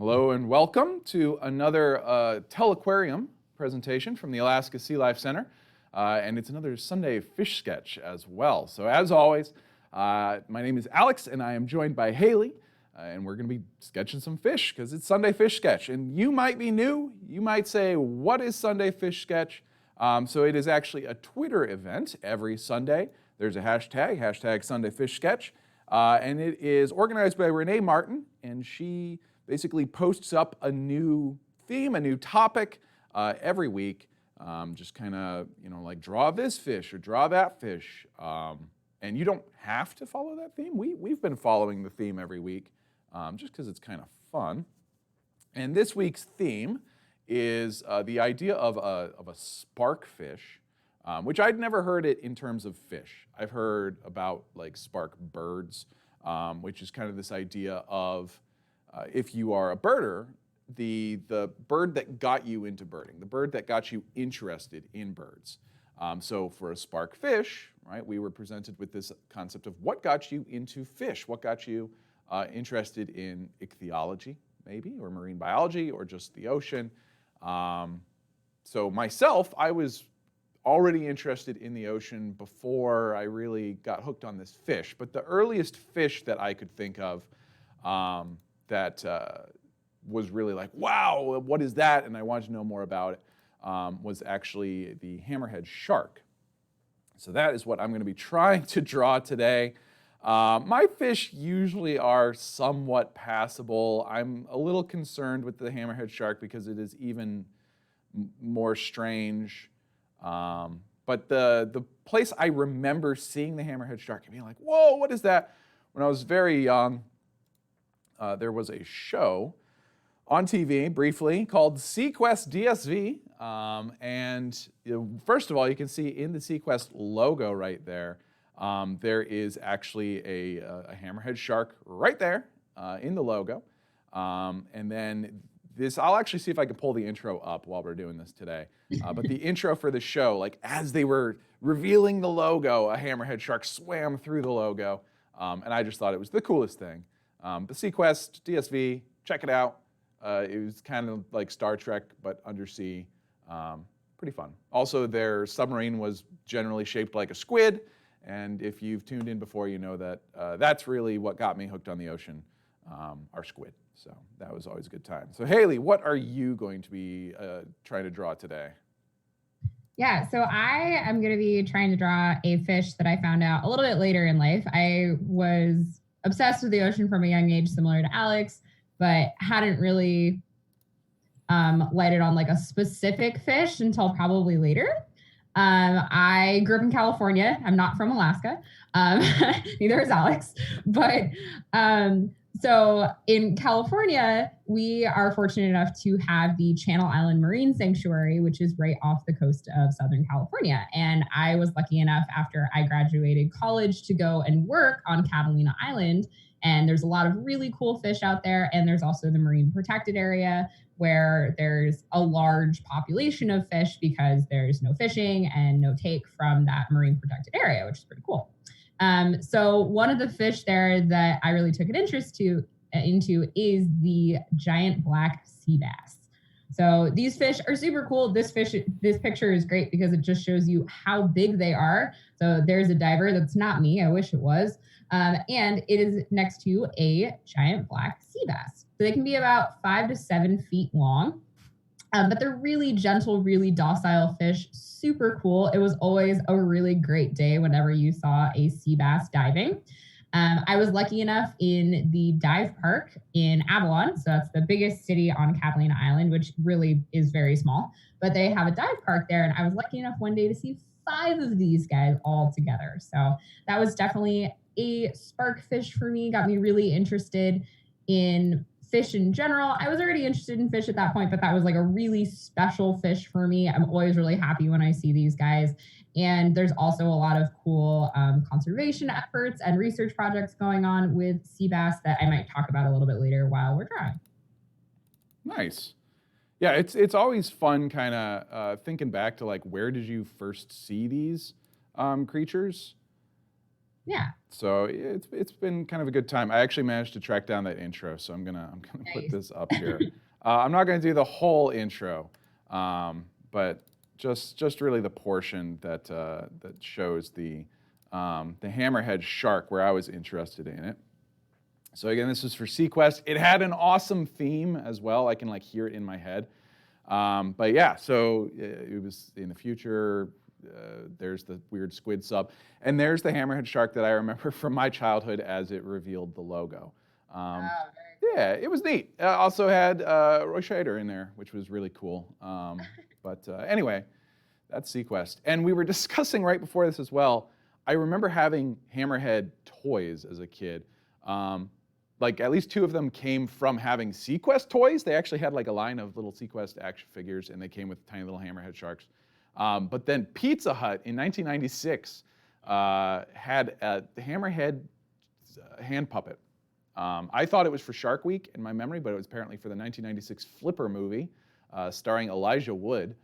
Hello and welcome to another Telequarium presentation from the Alaska Sea Life Center. And it's another Sunday fish sketch as well. So as always, my name is Alex and I am joined by Haley. And we're going to be sketching some fish because it's Sunday Fish Sketch. And you might be new. You might say, what is Sunday Fish Sketch? So it is actually a Twitter event every Sunday. There's a hashtag Sunday Fish Sketch. And it is organized by Renee Martin. And she basically posts up a new theme, a new topic every week. Just kind of, like draw this fish or draw that fish. And you don't have to follow that theme. We've been following the theme every week just because it's kind of fun. And this week's theme is the idea of a spark fish, which I'd never heard it in terms of fish. I've heard about like spark birds, which is kind of this idea of if you are a birder, the bird that got you into birding, the bird that got you interested in birds. So for a spark fish, right, we were presented with this concept of what got you into fish, what got you interested in ichthyology, maybe, or marine biology, or just the ocean. So myself, I was already interested in the ocean before I really got hooked on this fish. But the earliest fish that I could think of that was really like, wow, what is that? And I wanted to know more about it, was actually the Hammerhead Shark. So that is what I'm going to be trying to draw today. My fish usually are somewhat passable. I'm a little concerned with the Hammerhead Shark because it is even more strange. But the place I remember seeing the Hammerhead Shark and being like, whoa, what is that? When I was very young, there was a show on TV briefly called SeaQuest DSV. And first of all, you can see in the SeaQuest logo right there, there is actually a hammerhead shark right there in the logo. And then this, I'll actually see if I can pull the intro up while we're doing this today. But the intro for the show, like as they were revealing the logo, a hammerhead shark swam through the logo. And I just thought it was the coolest thing. The SeaQuest DSV, check it out. It was kind of like Star Trek, but undersea. Pretty fun. Also, their submarine was generally shaped like a squid. And if you've tuned in before, you know that that's really what got me hooked on the ocean, our squid. So that was always a good time. So Haley, what are you going to be trying to draw today? Yeah, so I am going to be trying to draw a fish that I found out a little bit later in life. I was obsessed with the ocean from a young age, similar to Alex, but hadn't really lighted on like a specific fish until probably later. I grew up in California. I'm not from Alaska. Neither is Alex. But so in California, we are fortunate enough to have the Channel Island Marine Sanctuary, which is right off the coast of Southern California. And I was lucky enough after I graduated college to go and work on Catalina Island. And there's a lot of really cool fish out there. And there's also the marine protected area where there's a large population of fish because there's no fishing and no take from that marine protected area, which is pretty cool. So one of the fish there that I really took an interest into is the giant black sea bass. So these fish are super cool. This picture is great because it just shows you how big they are. So there's a diver that's not me. I wish it was. And it is next to a giant black sea bass. So they can be about 5 to 7 feet long. But they're really gentle, really docile fish, super cool. It was always a really great day whenever you saw a sea bass diving. I was lucky enough in the dive park in Avalon. So that's the biggest city on Catalina Island, which really is very small. But they have a dive park there. And I was lucky enough one day to see 5 of these guys all together. So that was definitely a spark fish for me, got me really interested in fish in general. I was already interested in fish at that point, but that was like a really special fish for me. I'm always really happy when I see these guys. And there's also a lot of cool conservation efforts and research projects going on with sea bass that I might talk about a little bit later while we're drawing. Nice. Yeah, it's always fun kind of thinking back to like, where did you first see these creatures? Yeah. So it's been kind of a good time. I actually managed to track down that intro, so I'm gonna put this up here. I'm not gonna do the whole intro, but just really the portion that that shows the Hammerhead Shark, where I was interested in it. So again, this was for SeaQuest. It had an awesome theme as well. I can like hear it in my head. But yeah, so it was in the future. There's the weird squid sub, and there's the Hammerhead Shark that I remember from my childhood as it revealed the logo. Yeah, it was neat. Also had Roy Scheider in there, which was really cool. But anyway, that's SeaQuest. And we were discussing right before this as well. I remember having Hammerhead toys as a kid. Like at least 2 of them came from having SeaQuest toys. They actually had like a line of little SeaQuest action figures, and they came with tiny little Hammerhead Sharks. But then Pizza Hut in 1996 had the Hammerhead hand puppet. I thought it was for Shark Week in my memory, but it was apparently for the 1996 Flipper movie starring Elijah Wood.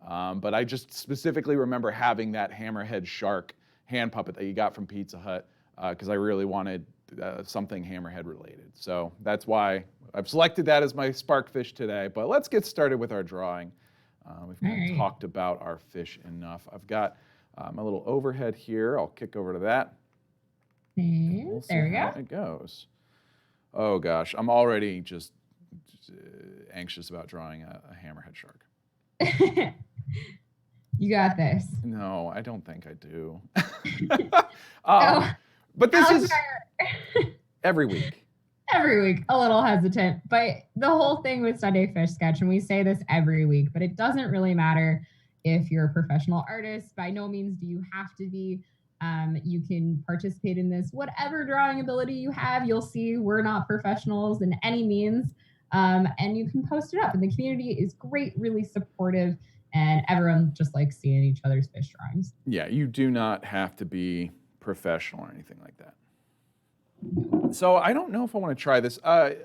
But I just specifically remember having that Hammerhead Shark hand puppet that you got from Pizza Hut because I really wanted something Hammerhead related. So that's why I've selected that as my spark fish today. But let's get started with our drawing. We've kind of talked about our fish enough. I've got my little overhead here. I'll kick over to that. We'll there we go. How it goes. Oh gosh, I'm already just anxious about drawing a Hammerhead Shark. You got this. No, I don't think I do. No. But this is every week. Every week, a little hesitant. But the whole thing with Sunday Fish Sketch, and we say this every week, but it doesn't really matter if you're a professional artist. By no means do you have to be. You can participate in this. Whatever drawing ability you have, you'll see we're not professionals in any means. And you can post it up. And the community is great, really supportive, and everyone just likes seeing each other's fish drawings. Yeah, you do not have to be professional or anything like that. So I don't know if I want to try this.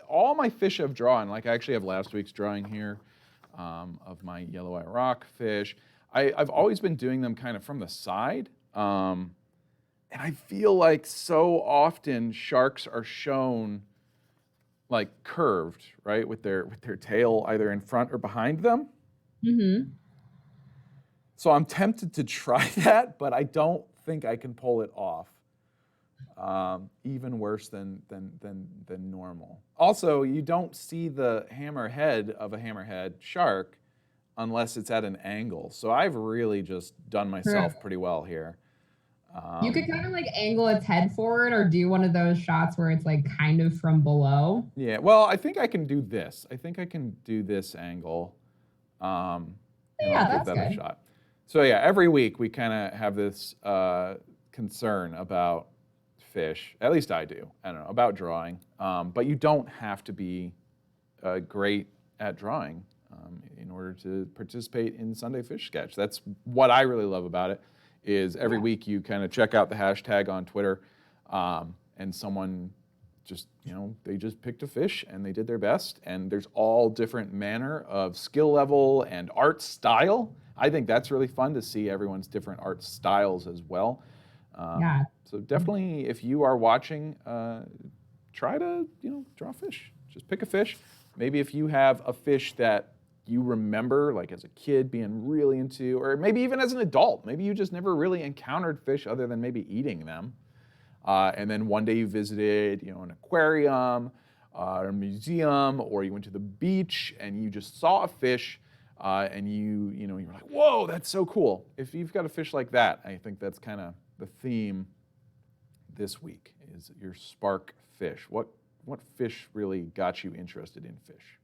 All my fish I've drawn, like I actually have last week's drawing here of my yellow eye rock fish. I've always been doing them kind of from the side. And I feel like so often sharks are shown like curved, right, with their tail either in front or behind them. Mm-hmm. So I'm tempted to try that, but I don't think I can pull it off. Even worse than normal. Also, you don't see the hammerhead of a hammerhead shark unless it's at an angle. So I've really just done myself pretty well here. You could kind of like angle its head forward or do one of those shots where it's like kind of from below. Yeah, well, I think I can do this. I think I can do this angle. Yeah, that's give that good. a shot. So yeah, every week we kind of have this concern about fish. At least I do. I don't know, about drawing. But you don't have to be great at drawing in order to participate in Sunday Fish Sketch. That's what I really love about it, is every week you kind of check out the hashtag on Twitter and someone just, they just picked a fish and they did their best. And there's all different manner of skill level and art style. I think that's really fun to see everyone's different art styles as well. Yeah. So definitely, if you are watching, try to, draw fish. Just pick a fish. Maybe if you have a fish that you remember, like as a kid being really into, or maybe even as an adult, maybe you just never really encountered fish other than maybe eating them. And then one day you visited, an aquarium, or a museum, or you went to the beach and you just saw a fish, and you were like, whoa, that's so cool. If you've got a fish like that, I think that's kind of the theme this week, is your spark fish. What fish really got you interested in fish?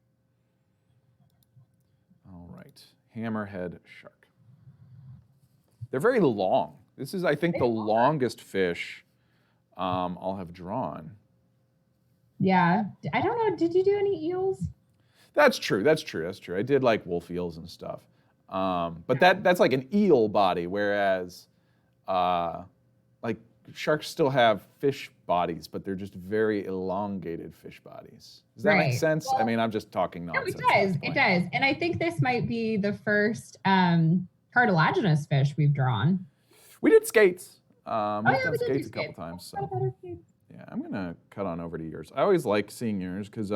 All right, hammerhead shark. They're very long. This is, I think, the longest fish I'll have drawn. Yeah, I don't know. Did you do any eels? That's true. I did like wolf eels and stuff. But that's like an eel body, whereas like sharks still have fish bodies, but they're just very elongated fish bodies. Does that make sense? Well, I mean, I'm just talking nonsense. No, it does. And I think this might be the first cartilaginous fish we've drawn. We did skates. We've yeah, done we did do skates a couple skates. times, What so about our skates? yeah, I'm gonna cut on over to yours. I always like seeing yours because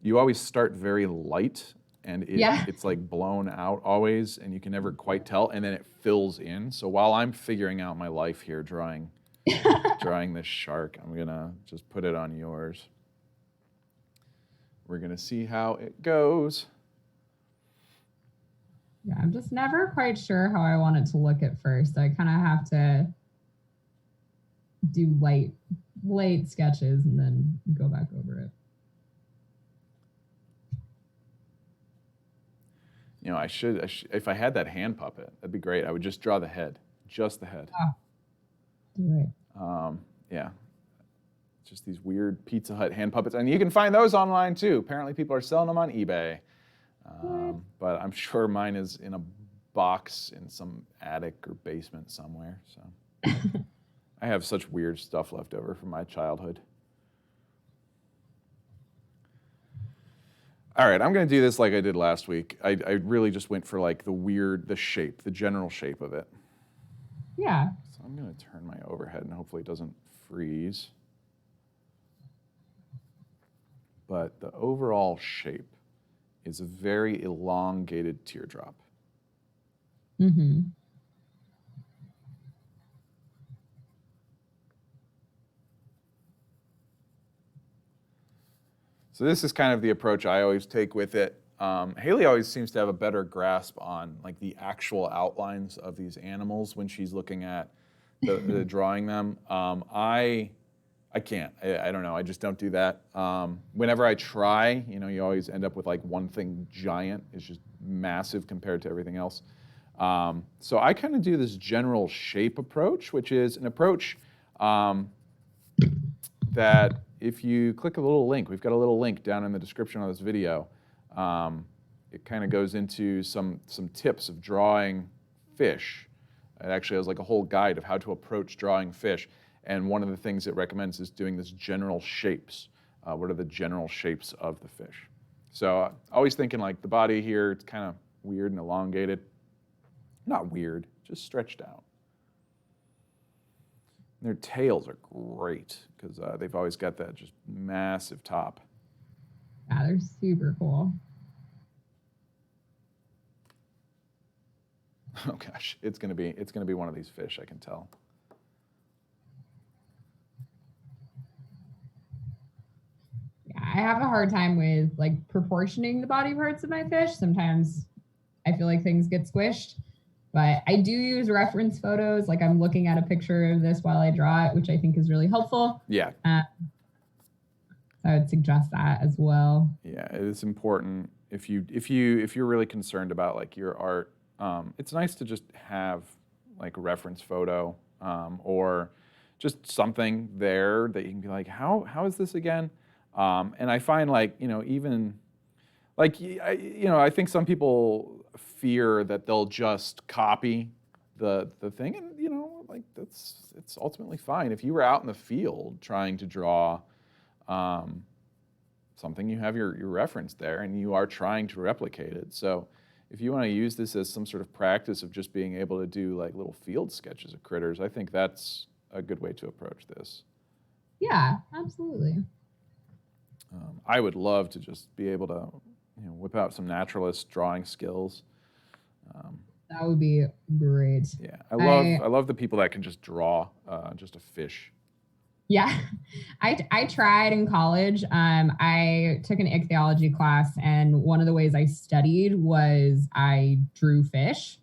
you always start very light and Yeah. it's like blown out always, and you can never quite tell, and then it fills in. So while I'm figuring out my life here drawing this shark, I'm gonna just put it on yours. We're gonna see how it goes. Yeah, I'm just never quite sure how I want it to look at first. I kind of have to do light sketches and then go back over it. You know, I should if I had that hand puppet, that'd be great. I would just draw the head, just the head. Oh, do it. Yeah, just these weird Pizza Hut hand puppets, and you can find those online too. Apparently, people are selling them on eBay. But I'm sure mine is in a box in some attic or basement somewhere. So I have such weird stuff left over from my childhood. All right, I'm going to do this like I did last week. I really just went for like the shape, the general shape of it. Yeah. So I'm going to turn my overhead and hopefully it doesn't freeze. But the overall shape is a very elongated teardrop. Mm-hmm. So this is kind of the approach I always take with it. Haley always seems to have a better grasp on like the actual outlines of these animals when she's looking at the drawing them. I can't. I don't know. I just don't do that. Whenever I try, you know, you always end up with like one thing giant. It's just massive compared to everything else. So I kind of do this general shape approach, which is an approach that if you click a little link, we've got a little link down in the description of this video. It kind of goes into some tips of drawing fish. It actually has like a whole guide of how to approach drawing fish. And one of the things it recommends is doing this general shapes. What are the general shapes of the fish? So always thinking like the body here, it's kind of weird and elongated. Not weird, just stretched out. Their tails are great because they've always got that just massive top. Yeah, they're super cool. Oh gosh, it's gonna be one of these fish, I can tell. Yeah, I have a hard time with like proportioning the body parts of my fish. Sometimes I feel like things get squished, but I do use reference photos. Like I'm looking at a picture of this while I draw it, which I think is really helpful. Yeah. So I would suggest that as well. Yeah, it is important if you're really concerned about like your art. It's nice to just have like a reference photo or just something there that you can be like, how is this again? And I find like, you know, even like, I think some people fear that they'll just copy the thing, and you know, like it's ultimately fine. If you were out in the field trying to draw something, you have your reference there and you are trying to replicate it. So if you want to use this as some sort of practice of just being able to do like little field sketches of critters, I think that's a good way to approach this. Yeah, absolutely. I would love to just be able to, whip out some naturalist drawing skills. That would be great. Yeah, I love the people that can just draw just a fish. Yeah, I tried in college. I took an ichthyology class, and one of the ways I studied was I drew fish.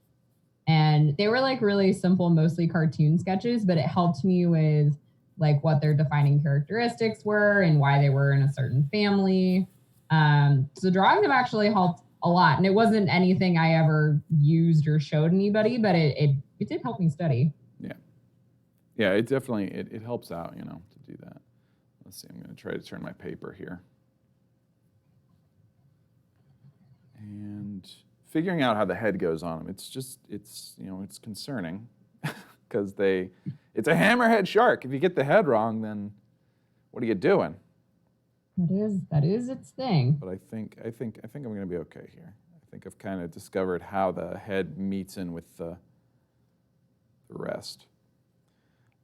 And they were like really simple, mostly cartoon sketches, but it helped me with like what their defining characteristics were and why they were in a certain family. So drawing them actually helped a lot. And it wasn't anything I ever used or showed anybody, but it did help me study. Yeah, it definitely, it helps out, to do that. Let's see, I'm going to try to turn my paper here. And figuring out how the head goes on them, it's concerning because it's a hammerhead shark. If you get the head wrong, then what are you doing? That is its thing. But I think I'm going to be okay here. I think I've kind of discovered how the head meets in with the rest.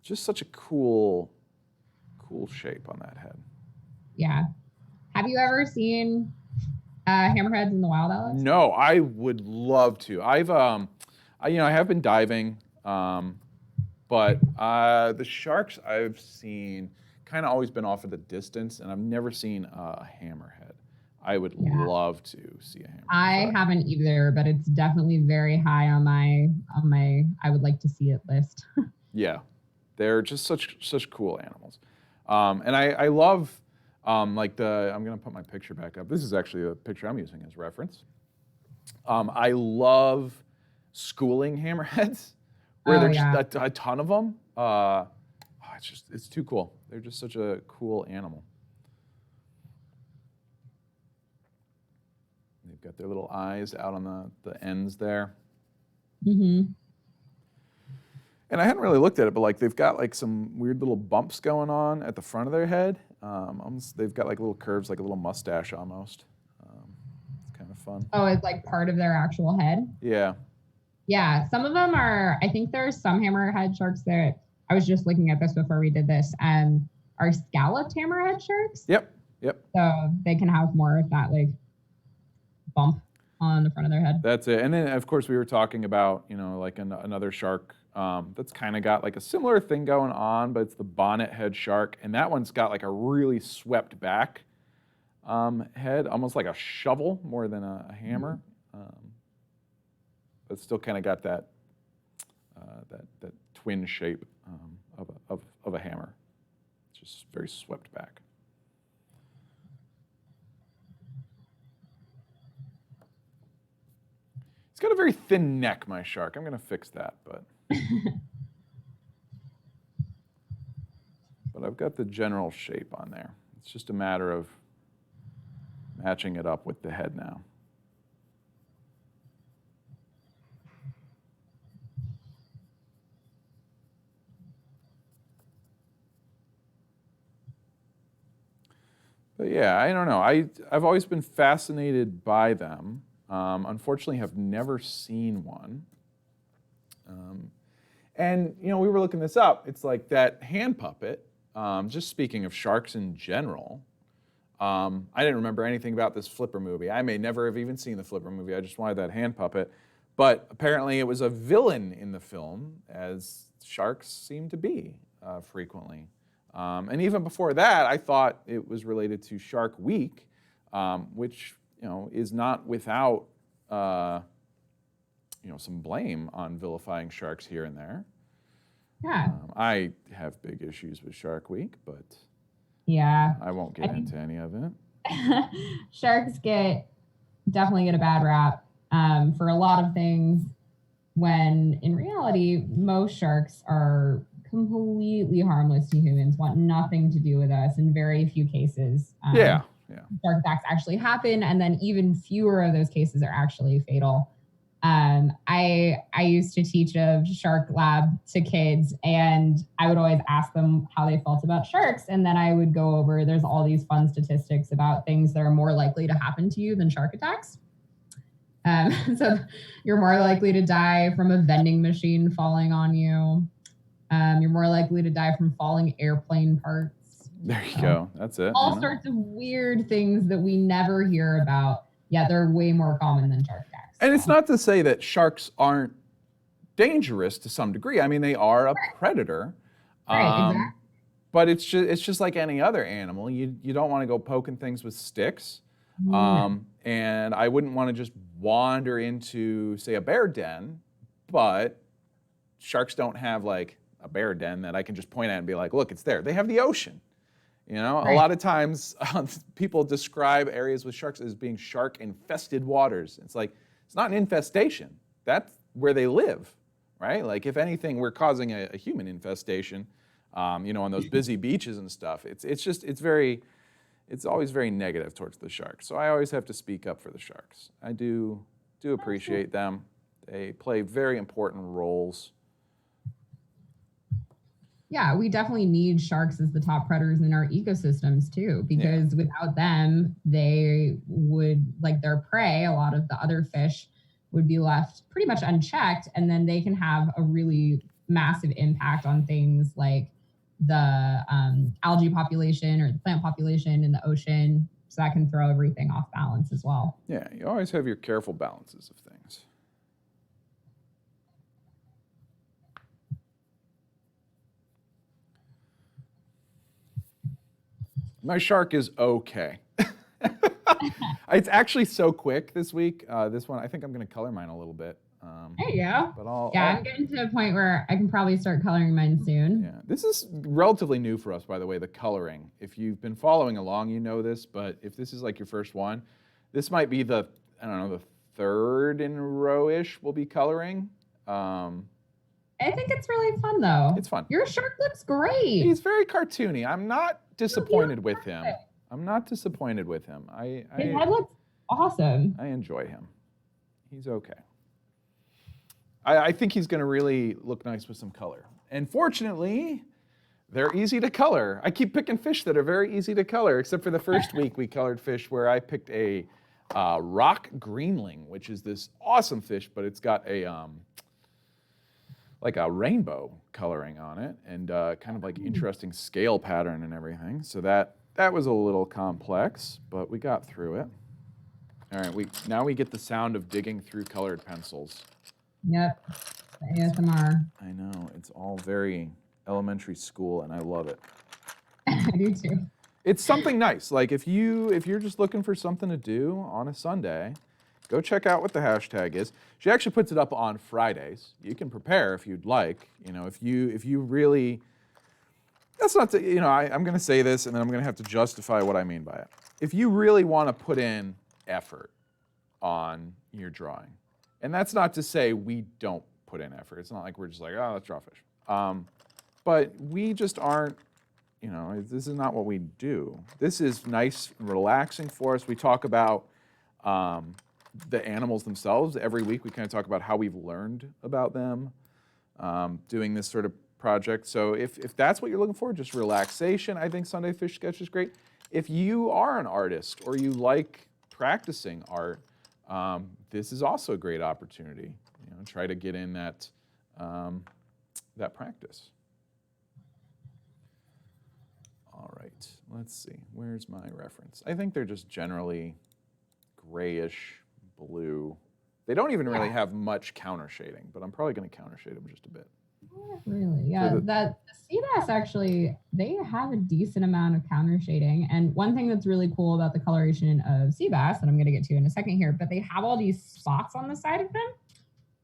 just such a cool shape on that head. Yeah. Have you ever seen hammerheads in the wild, Alex? No, I would love to. I have been diving, but the sharks I've seen kind of always been off at the distance, and I've never seen a hammerhead. I would love to see a hammerhead. I haven't either, but it's definitely very high on my I would like to see it list. Yeah, they're just such cool animals, and I love. I'm going to put my picture back up. This is actually a picture I'm using as reference. I love schooling hammerheads, where there's just a ton of them. It's too cool. They're just such a cool animal. They've got their little eyes out on the ends there. Mm-hmm. And I hadn't really looked at it, but they've got some weird little bumps going on at the front of their head. They've got little curves, like a little mustache almost. It's kind of fun. Oh, it's part of their actual head? Yeah. Yeah, some of them are, I think there's some hammerhead sharks that, I was just looking at this before we did this, are scalloped hammerhead sharks. Yep. So they can have more of that bump on the front of their head. That's it. And then, of course, we were talking about, another shark that's kind of got a similar thing going on, but it's the Bonnet head shark. And that one's got a really swept back head, almost like a shovel more than a hammer. But still kind of got that twin shape of a hammer. It's just very swept back. It's got a very thin neck, my shark. I'm going to fix that, but I've got the general shape on there. It's just a matter of matching it up with the head now. But yeah, I don't know. I've always been fascinated by them. Unfortunately, have never seen one. And we were looking this up. It's like that hand puppet. Just speaking of sharks in general, I didn't remember anything about this Flipper movie. I may never have even seen the Flipper movie. I just wanted that hand puppet. But apparently, it was a villain in the film, as sharks seem to be frequently. And even before that, I thought it was related to Shark Week, which is not without some blame on vilifying sharks here and there. Yeah. I have big issues with Shark Week, but I won't get into any of it. Sharks definitely get a bad rap for a lot of things, when in reality, most sharks are completely harmless to humans, want nothing to do with us in very few cases. Shark attacks actually happen, and then even fewer of those cases are actually fatal. I used to teach a shark lab to kids, and I would always ask them how they felt about sharks, and then I would go over, there's all these fun statistics about things that are more likely to happen to you than shark attacks. So you're more likely to die from a vending machine falling on you. You're more likely to die from falling airplane parts. There you go. That's it. All sorts of weird things that we never hear about, yet they're way more common than shark attacks. And it's not to say that sharks aren't dangerous to some degree. I mean, they are a predator. Right, exactly. But it's just like any other animal. You don't want to go poking things with sticks. And I wouldn't want to just wander into, say, a bear den, but sharks don't have a bear den that I can just point at and be like, look, it's there. They have the ocean. Right. A lot of times people describe areas with sharks as being shark-infested waters. It's it's not an infestation. That's where they live, right? If anything, we're causing a human infestation, on those busy beaches and stuff. It's always very negative towards the sharks. So I always have to speak up for the sharks. I do appreciate them. They play very important roles. Yeah, we definitely need sharks as the top predators in our ecosystems too, because without them, they would, their prey, a lot of the other fish would be left pretty much unchecked, and then they can have a really massive impact on things like the algae population or the plant population in the ocean. So that can throw everything off balance as well. Yeah, you always have your careful balances of things. My shark is okay. It's actually so quick this week. This one, I think I'm going to color mine a little bit. There you go. But I'm getting to a point where I can probably start coloring mine soon. Yeah, this is relatively new for us, by the way, the coloring. If you've been following along, you know this, but if this is like your first one, this might be the, I don't know, the third in a row-ish we'll be coloring. I think it's really fun, though. It's fun. Your shark looks great. He's very cartoony. I'm not disappointed with him. His head looks awesome. I enjoy him. He's okay. I think he's going to really look nice with some color. And fortunately, they're easy to color. I keep picking fish that are very easy to color, except for the first week we colored fish where I picked a rock greenling, which is this awesome fish, but it's got a like a rainbow coloring on it and kind of like interesting scale pattern and everything. So that was a little complex, but we got through it. All right, now we get the sound of digging through colored pencils. Yep, the ASMR. I know, it's all very elementary school, and I love it. I do too. It's something nice. Like if you're just looking for something to do on a Sunday, go check out what the hashtag is. She actually puts it up on Fridays. You can prepare if you'd like. You know, if you really, that's not to, you know, I'm going to say this, and then I'm going to have to justify what I mean by it. If you really want to put in effort on your drawing, and that's not to say we don't put in effort. It's not like we're just like, oh, let's draw fish. But we just aren't, you know, this is not what we do. This is nice and relaxing for us. We talk about the animals themselves. Every week we kind of talk about how we've learned about them doing this sort of project. So if that's what you're looking for, just relaxation, I think Sunday Fish Sketch is great. If you are an artist or you like practicing art, this is also a great opportunity. You know, try to get in that practice. All right, let's see. Where's my reference? I think they're just generally grayish blue. They don't even really have much counter shading, but I'm probably going to counter shade them just a bit. Not really, yeah. The sea bass actually, they have a decent amount of counter shading. And one thing that's really cool about the coloration of sea bass, that I'm going to get to in a second here, but they have all these spots on the side of them.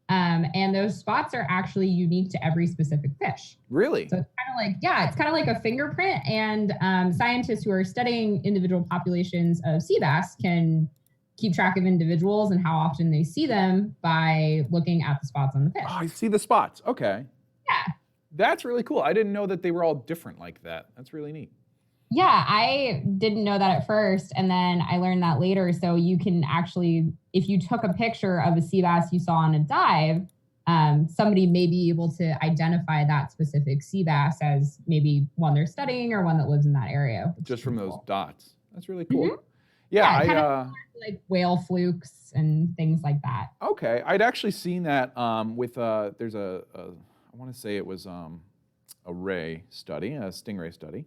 And those spots are actually unique to every specific fish. Really? So it's kind of like, yeah, it's kind of like a fingerprint. And scientists who are studying individual populations of sea bass can keep track of individuals and how often they see them by looking at the spots on the fish. Oh, I see the spots. Okay. Yeah. That's really cool. I didn't know that they were all different like that. That's really neat. Yeah, I didn't know that at first, and then I learned that later. So you can actually, if you took a picture of a sea bass you saw on a dive, somebody may be able to identify that specific sea bass as maybe one they're studying or one that lives in that area. Just from those dots. That's really cool. Mm-hmm. Yeah, kind of like whale flukes and things like that. Okay, I'd actually seen that with there's I want to say it was a ray study, a stingray study.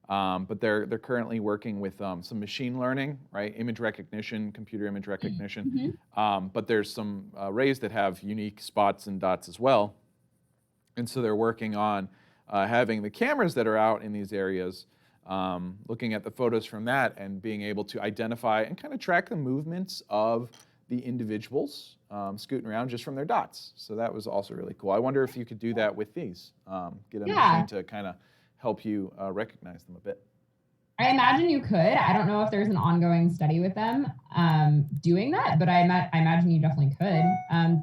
But they're currently working with some machine learning, right? Image recognition, computer image recognition. Mm-hmm. But there's some rays that have unique spots and dots as well. And so they're working on having the cameras that are out in these areas, looking at the photos from that and being able to identify and kind of track the movements of the individuals scooting around just from their dots. So that was also really cool. I wonder if you could do that with these, get a machine to kind of help you recognize them a bit. I imagine you could. I don't know if there's an ongoing study with them doing that, but I imagine you definitely could.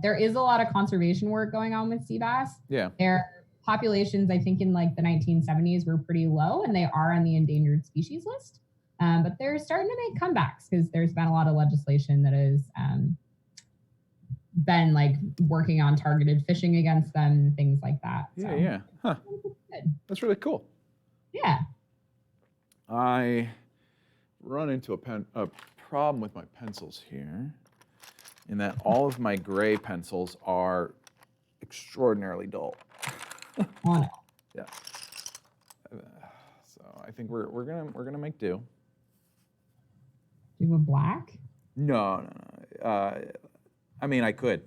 There is a lot of conservation work going on with sea bass. Yeah. Their populations, I think in like the 1970s were pretty low, and they are on the endangered species list. But they're starting to make comebacks because there's been a lot of legislation that has been like working on targeted fishing against them, things like that. Yeah, yeah. Huh. That's really cool. Yeah. I run into a problem with my pencils here, in that all of my gray pencils are extraordinarily dull. On it. Yeah. So I think we're gonna make do. Do you have a black? No. I mean, I could.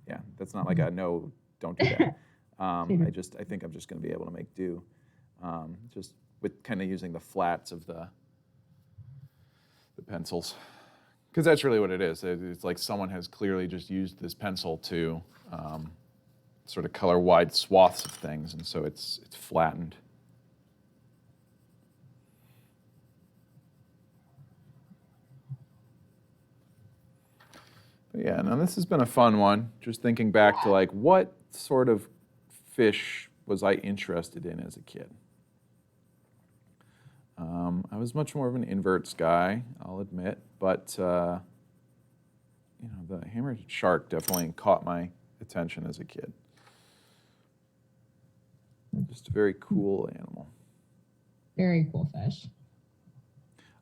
Yeah, that's not like a no. Don't do that. I think I'm just gonna be able to make do, just with kind of using the flats of the pencils, because that's really what it is. It's like someone has clearly just used this pencil to sort of color wide swaths of things, and so it's flattened. But yeah, no, this has been a fun one. Just thinking back to like what sort of fish was I interested in as a kid. I was much more of an inverts guy, I'll admit, but the hammerhead shark definitely caught my attention as a kid. Just a very cool animal. Very cool fish.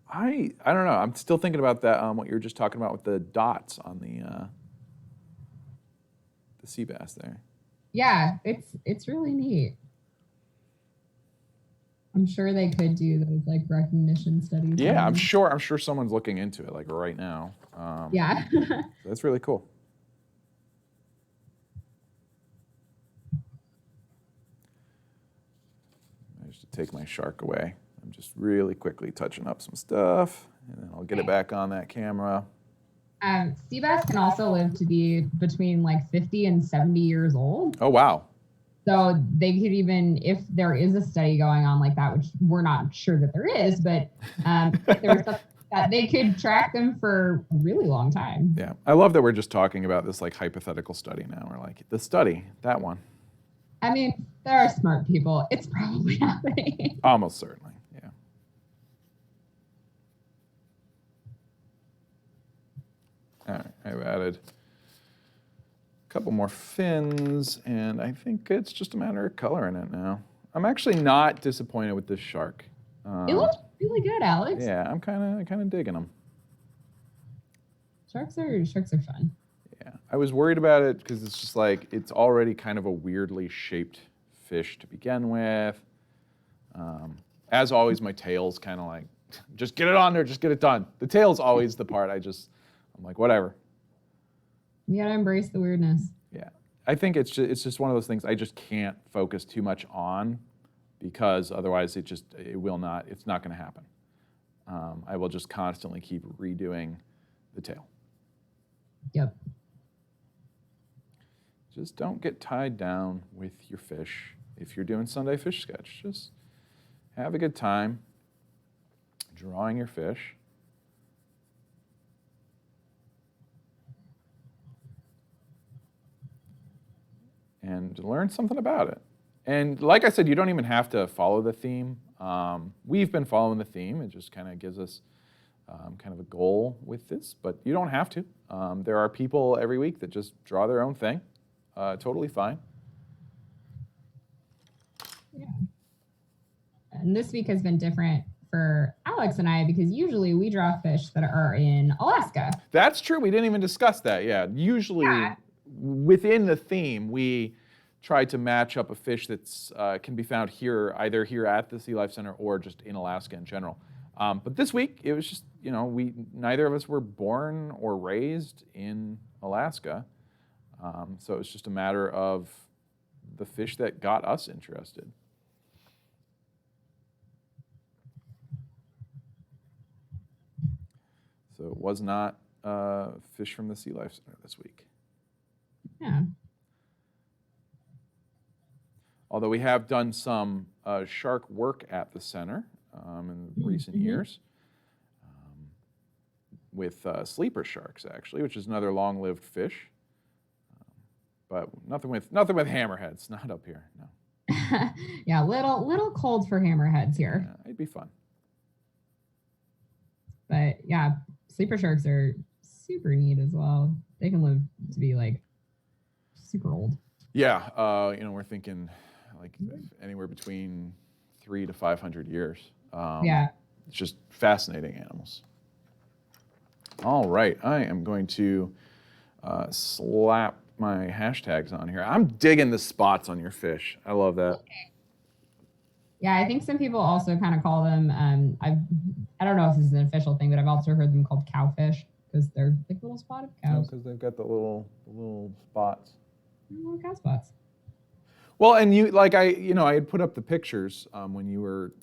I don't know. I'm still thinking about that. What you were just talking about with the dots on the sea bass there. Yeah, it's really neat. I'm sure they could do those like recognition studies. Yeah, I'm sure someone's looking into it like right now. Yeah. That's really cool. I just take my shark away. I'm just really quickly touching up some stuff, and then I'll get it back on that camera. Sea bass can also live to be between like 50 and 70 years old. Oh, wow. So they could even, if there is a study going on like that, which we're not sure that there is, but if there was something that they could track them for a really long time. Yeah, I love that we're just talking about this like hypothetical study now. We're like, the study, that one. I mean, there are smart people. It's probably happening. Almost certainly, yeah. All right, I've added a couple more fins, and I think it's just a matter of coloring it now. I'm actually not disappointed with this shark. It looks really good, Alex. Yeah, I'm kind of digging them. Sharks are fun. Yeah, I was worried about it because it's just like it's already kind of a weirdly shaped fish to begin with. As always, my tail's kind of like, just get it on there, just get it done. The tail's always the part I'm like, whatever. You gotta embrace the weirdness. Yeah, I think it's just one of those things I just can't focus too much on, because otherwise it's not going to happen. I will just constantly keep redoing the tail. Yep. Just don't get tied down with your fish. If you're doing Sunday Fish Sketch, just have a good time drawing your fish. And learn something about it. And like I said, you don't even have to follow the theme. We've been following the theme. It just kind of gives us kind of a goal with this, but you don't have to. There are people every week that just draw their own thing. Totally fine. Yeah. And this week has been different for Alex and I, because usually we draw fish that are in Alaska. That's true. We didn't even discuss that. Yeah. Usually within the theme, we try to match up a fish that's can be found either here at the Sea Life Center or just in Alaska in general. But this week, it was just, neither of us were born or raised in Alaska. So it was just a matter of the fish that got us interested. So it was not fish from the Sea Life Center this week. Yeah. Although we have done some shark work at the center in recent years with sleeper sharks, actually, which is another long-lived fish. But nothing with hammerheads, not up here, no. Yeah, little cold for hammerheads here. Yeah, it'd be fun. But yeah, sleeper sharks are super neat as well. They can live to be like super old. Yeah, we're thinking like anywhere between 300 to 500 years. Yeah. It's just fascinating animals. All right, I am going to slap my hashtags on here. I'm digging the spots on your fish. I love that. Yeah, I think some people also kind of call them, I don't know if this is an official thing, but I've also heard them called cowfish because they're like little spotted cows. Because they've got the little spots. Little cow spots. Well, and you, like I had put up the pictures when you were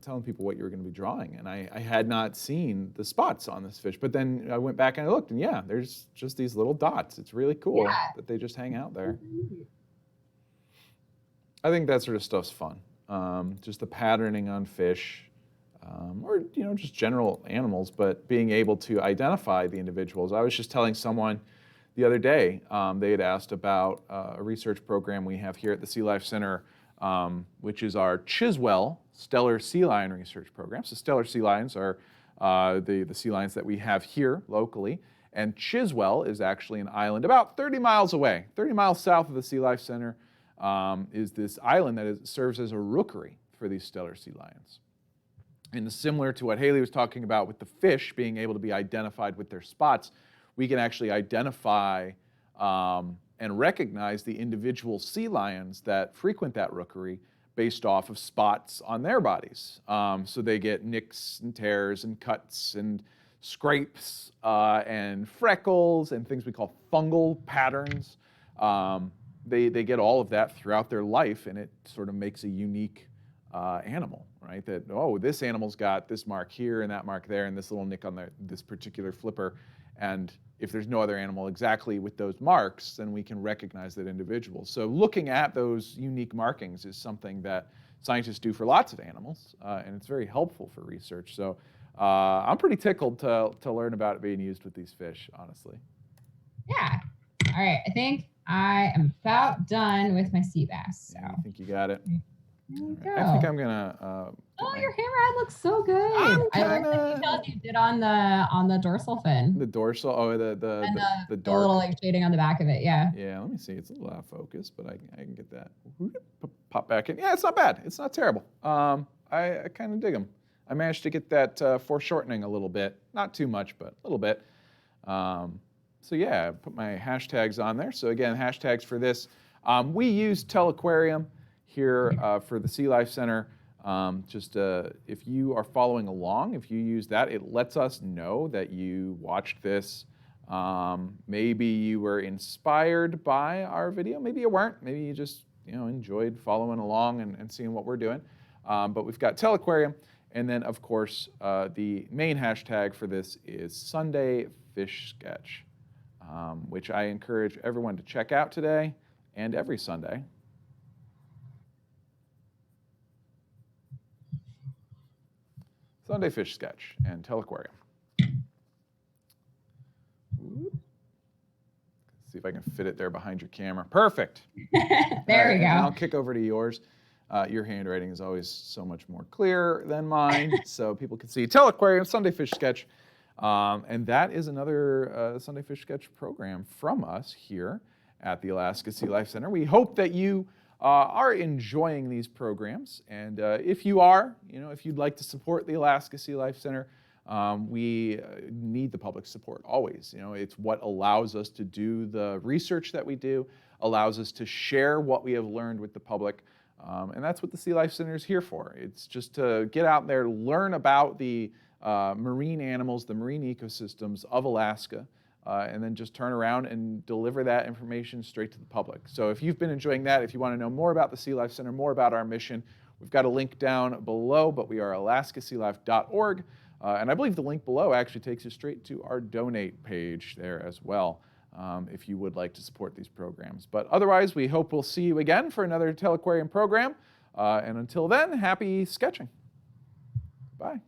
telling people what you were going to be drawing, and I had not seen the spots on this fish, but then I went back and I looked, and yeah, there's just these little dots. It's really cool that they just hang out there. I think that sort of stuff's fun. Just the patterning on fish, or just general animals, but being able to identify the individuals. I was just telling someone the other day, they had asked about a research program we have here at the Sea Life Center, which is our Chiswell Stellar Sea Lion Research Program. So stellar sea lions are the sea lions that we have here locally. And Chiswell is actually an island about 30 miles away, 30 miles south of the Sea Life Center. Is this island that serves as a rookery for these stellar sea lions. And similar to what Haley was talking about with the fish being able to be identified with their spots, we can actually identify and recognize the individual sea lions that frequent that rookery based off of spots on their bodies. So they get nicks and tears and cuts and scrapes and freckles and things we call fungal patterns. They get all of that throughout their life, and it sort of makes a unique animal, right? That, this animal's got this mark here and that mark there and this little nick on this particular flipper. And if there's no other animal exactly with those marks, then we can recognize that individual. So looking at those unique markings is something that scientists do for lots of animals, and it's very helpful for research. So I'm pretty tickled to learn about it being used with these fish, honestly. Yeah. All right. I think I am about done with my sea bass. So. Yeah, I think you got it. There we go. I think I'm gonna. Your hammerhead looks so good. I like the details you did on the dorsal fin. The dorsal, the dark. little like shading on the back of it. Yeah. Yeah. Let me see. It's a little out of focus, but I can get that. Pop back in. Yeah, it's not bad. It's not terrible. I kind of dig them. I managed to get that foreshortening a little bit, not too much, but a little bit. So yeah, I put my hashtags on there. So again, hashtags for this. We use Telequarium here for the Sea Life Center. If you are following along, if you use that, it lets us know that you watched this. Maybe you were inspired by our video. Maybe you weren't. Maybe you just enjoyed following along and seeing what we're doing. But we've got Telequarium. And then, of course, the main hashtag for this is Sunday Fish Sketch, which I encourage everyone to check out today and every Sunday. Sunday Fish Sketch and Telequarium. See if I can fit it there behind your camera. Perfect. There we go. And I'll kick over to yours. Your handwriting is always so much more clear than mine, so people can see Telequarium, Sunday Fish Sketch. And that is another Sunday Fish Sketch program from us here at the Alaska Sea Life Center. We hope that you are enjoying these programs. And if you are, if you'd like to support the Alaska Sea Life Center, we need the public support always. It's what allows us to do the research that we do, allows us to share what we have learned with the public. And that's what the Sea Life Center is here for. It's just to get out there, learn about the marine animals, the marine ecosystems of Alaska, and then just turn around and deliver that information straight to the public. So if you've been enjoying that, if you want to know more about the Sea Life Center, more about our mission, we've got a link down below, but we are alaskasealife.org. And I believe the link below actually takes you straight to our donate page there as well, if you would like to support these programs. But otherwise, we hope we'll see you again for another Telequarium program. And until then, happy sketching. Bye.